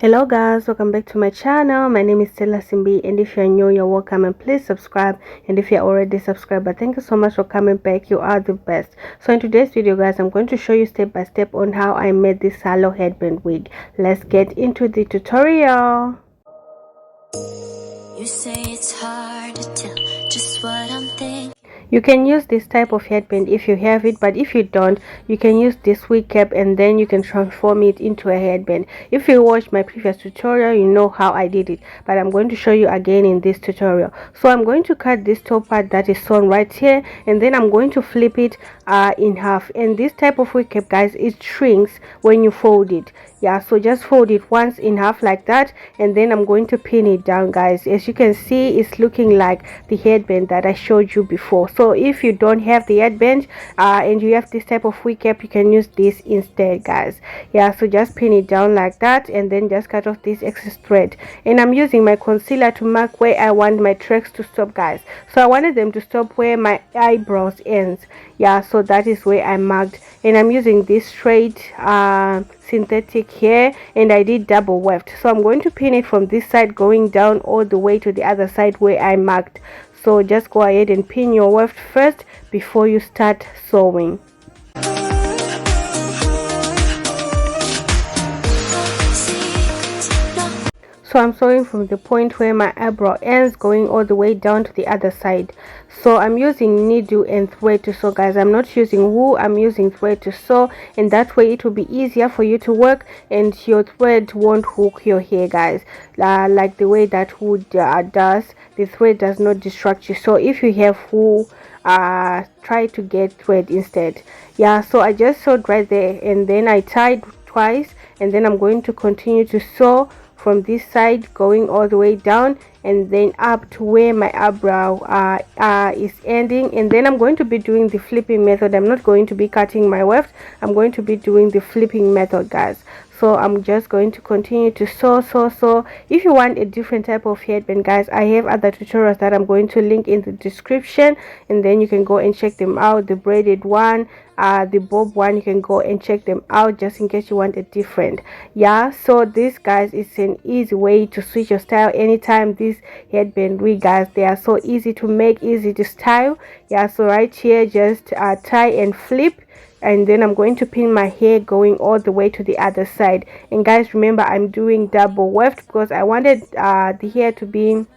Hello guys, welcome back to my channel. My name is Stella Simbi, and if you're new, you're welcome, and please subscribe. And if you're already subscribed, thank you so much for coming back. You are the best. So in today's video guys, I'm going to show you step by step on how I made this Lacore headband wig. Let's get into the tutorial. You say it's hard to tell just what I'm thinking. You can use this type of headband if you have it, but if you don't, you can use this wig cap and then you can transform it into a headband. If you watched my previous tutorial, you know how I did it, but I'm going to show you again in this tutorial. So I'm going to cut this top part that is sewn right here, and then I'm going to flip it in half. And this type of wig cap guys, it shrinks when you fold it. Yeah, so just fold it once in half like that, and then I'm going to pin it down guys. As you can see, it's looking like the headband that I showed you before. So if you don't have the headband and you have this type of wig cap, you can use this instead guys. Yeah, so just pin it down like that, and then just cut off this excess thread. And I'm using my concealer to mark where I want my tracks to stop guys. So I wanted them to stop where my eyebrows ends. Yeah, so that is where I marked, and I'm using this straight synthetic hair, and I did double weft. So I'm going to pin it from this side going down all the way to the other side where I marked. So just go ahead and pin your weft first before you start sewing. So I'm sewing from the point where my eyebrow ends going all the way down to the other side. So I'm using needle and thread to sew guys. I'm not using wool, I'm using thread to sew, and that way it will be easier for you to work and your thread won't hook your hair guys, like the way that wool does. The thread does not distract you. So if you have wool, try to get thread instead. Yeah, so I just sewed right there, and then I tied twice, and then I'm going to continue to sew from this side going all the way down and then up to where my eyebrow is ending. And then I'm going to be doing the flipping method. I'm not going to be cutting my weft, I'm going to be doing the flipping method guys. So I'm just going to continue to sew. If you want a different type of headband guys, I have other tutorials that I'm going to link in the description, and then you can go and check them out. The braided one, the bob one, you can go and check them out just in case you want a different. Yeah, so this guys is an easy way to switch your style anytime. These headband wig guys, they are so easy to make, easy to style. Yeah, so right here just tie and flip, and then I'm going to pin my hair going all the way to the other side. And guys, remember I'm doing double weft because I wanted the hair to be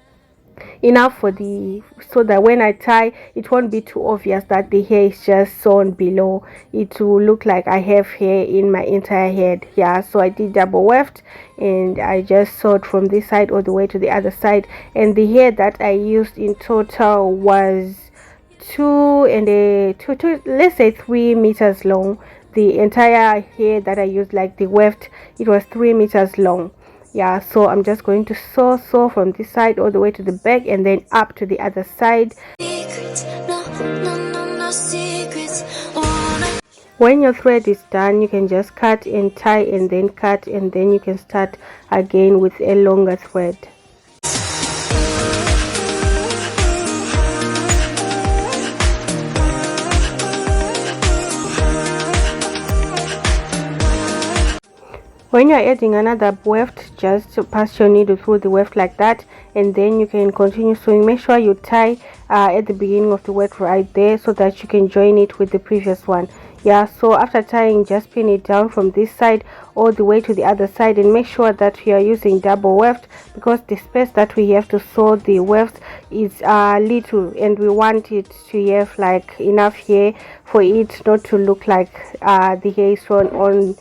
enough for the, so that when I tie it won't be too obvious that the hair is just sewn below. It will look like I have hair in my entire head. Yeah, so I did double weft, and I just sewed from this side all the way to the other side. And the hair that I used in total was let's say 3 meters long. The entire hair that I used, like the weft, it was 3 meters long. Yeah, so I'm just going to sew from this side all the way to the back and then up to the other side. When your thread is done, you can just cut and tie and then cut, and then you can start again with a longer thread. When you're adding another weft, just pass your needle through the weft like that, and then you can continue sewing. Make sure you tie at the beginning of the weft right there so that you can join it with the previous one. Yeah, so after tying, just pin it down from this side all the way to the other side, and make sure that you are using double weft because the space that we have to sew the weft is little, and we want it to have like enough hair for it not to look like the hair is sewn on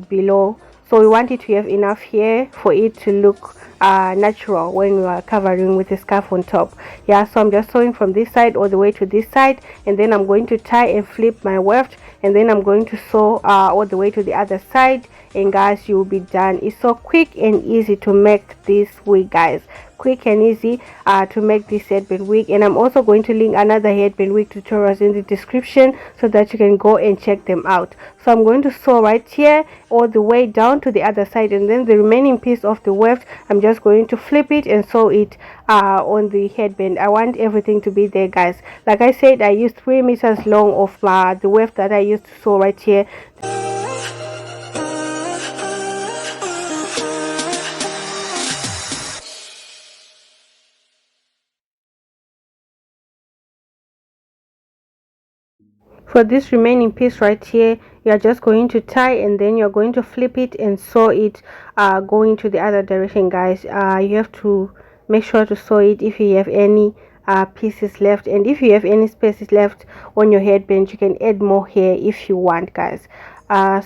below. So we want it to have enough hair for it to look natural when we are covering with a scarf on top. Yeah, so I'm just sewing from this side all the way to this side, and then I'm going to tie and flip my weft, and then I'm going to sew all the way to the other side, and guys, you will be done. It's so quick and easy to make this wig guys, quick and easy to make this headband wig. And I'm also going to link another headband wig tutorials in the description so that you can go and check them out. So I'm going to sew right here all the way down to the other side, and then the remaining piece of the weft, I'm just going to flip it and sew it on the headband. I want everything to be there guys. Like I said, I used 3 meters long of the weft that I used to sew right here. For this remaining piece right here, you're just going to tie, and then you're going to flip it and sew it going to the other direction, guys. You have to make sure to sew it if you have any pieces left, and if you have any spaces left on your headband, you can add more here if you want, guys.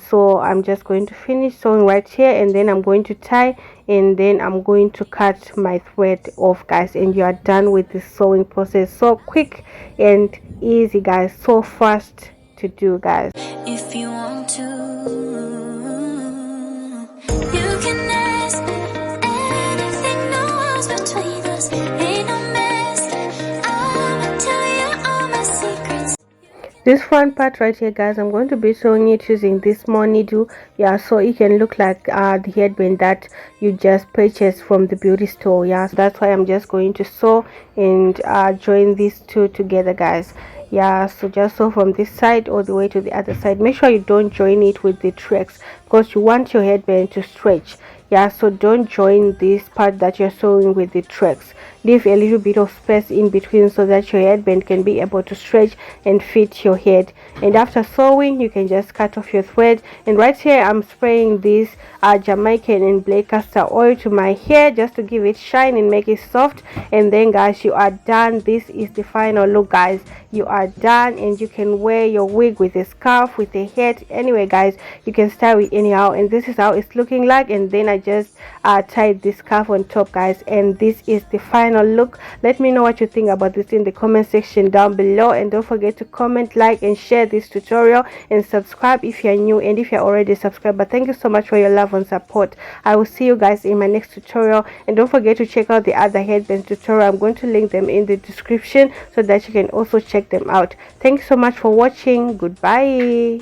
So I'm just going to finish sewing right here, and then I'm going to tie, and then I'm going to cut my thread off, guys, and you are done with the sewing process. So quick and easy, guys, so fast to do, guys. If you want to, you can ask anything, no walls between us, ain't no mess. I'ma tell you all my secrets. This front part right here, guys, I'm going to be sewing it using this small needle, yeah, so it can look like the headband that you just purchased from the beauty store. Yeah, so that's why I'm just going to sew and join these two together, guys. Yeah, so just sew from this side all the way to the other side. Make sure you don't join it with the tracks, because you want your headband to stretch. Yeah, so don't join this part that you're sewing with the tracks. Leave a little bit of space in between so that your headband can be able to stretch and fit your head. And after sewing, you can just cut off your thread. And right here, I'm spraying this Jamaican and black castor oil to my hair just to give it shine and make it soft. And then, guys, you are done. This is the final look, guys. You are done, and you can wear your wig with a scarf, with a hat. Anyway, guys, you can style it anyhow, and this is how it's looking like. And then I just tied this scarf on top, guys, and this is the final look. Let me know what you think about this in the comment section down below, and don't forget to comment, like, and share this tutorial, and subscribe if you're new, and if you're already subscribed. But thank you so much for your love and support. I will see you guys in my next tutorial, and don't forget to check out the other headband tutorial. I'm going to link them in the description so that you can also check them out. Thank you so much for watching. Goodbye.